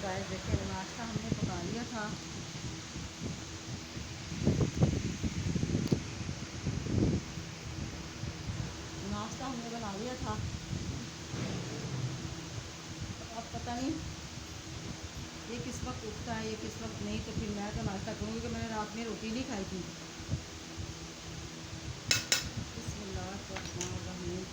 Guys देखिए नाश्ता हमने पका लिया था। नाश्ता हमने बना लिया था। तो अब पता नहीं ये किस वक्त उठता है, ये किस वक्त नहीं, तो फिर मैं तो नाश्ता करूँगी क्योंकि मैंने रात में रोटी नहीं खाई थी। बिस्मिल्लाहिर्रहमानिर्रहीम।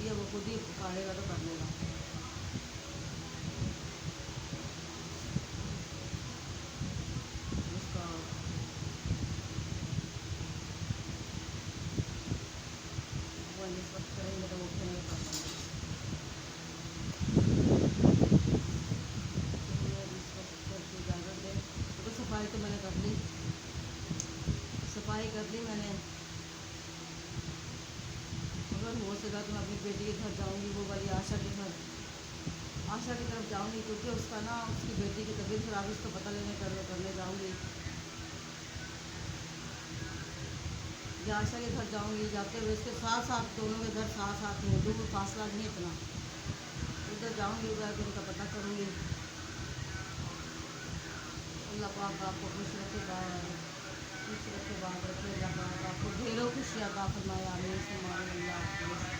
दिया, वो खुद ही उखाड़ेगा तो कर लेगा। उसका वो इस वक्त करेंगे तो वो उठने नहीं कर पाएंगे। इसलिए इस वक्त करके इजाज़त दें। तो सफाई तो मैंने कर ली, सफाई कर ली मैंने। अगर हो सका तो मैं अपनी बेटी के घर जाऊंगी, वो वाली आशा के घर, आशा की तरफ जाऊंगी, क्योंकि उसका ना उसकी बेटी की तबीयत खराब है, उसका पता लेने करने जाऊंगी। या आशा के घर जाऊंगी, जाते हुए उसके साथ साथ दोनों के घर साथ साथ में, दूर फासला नहीं इतना, उधर जाऊंगी, उधर के उनका पता करूंगी। अल्लाह पाक आपको खुश रखे, खुश रखे, बात रखे। अल्लाह पाक आपको ढेरों खुशियाँ अता फरमाए। आमीन सुम्मा आमीन। अल्लाह हाफ़िज़।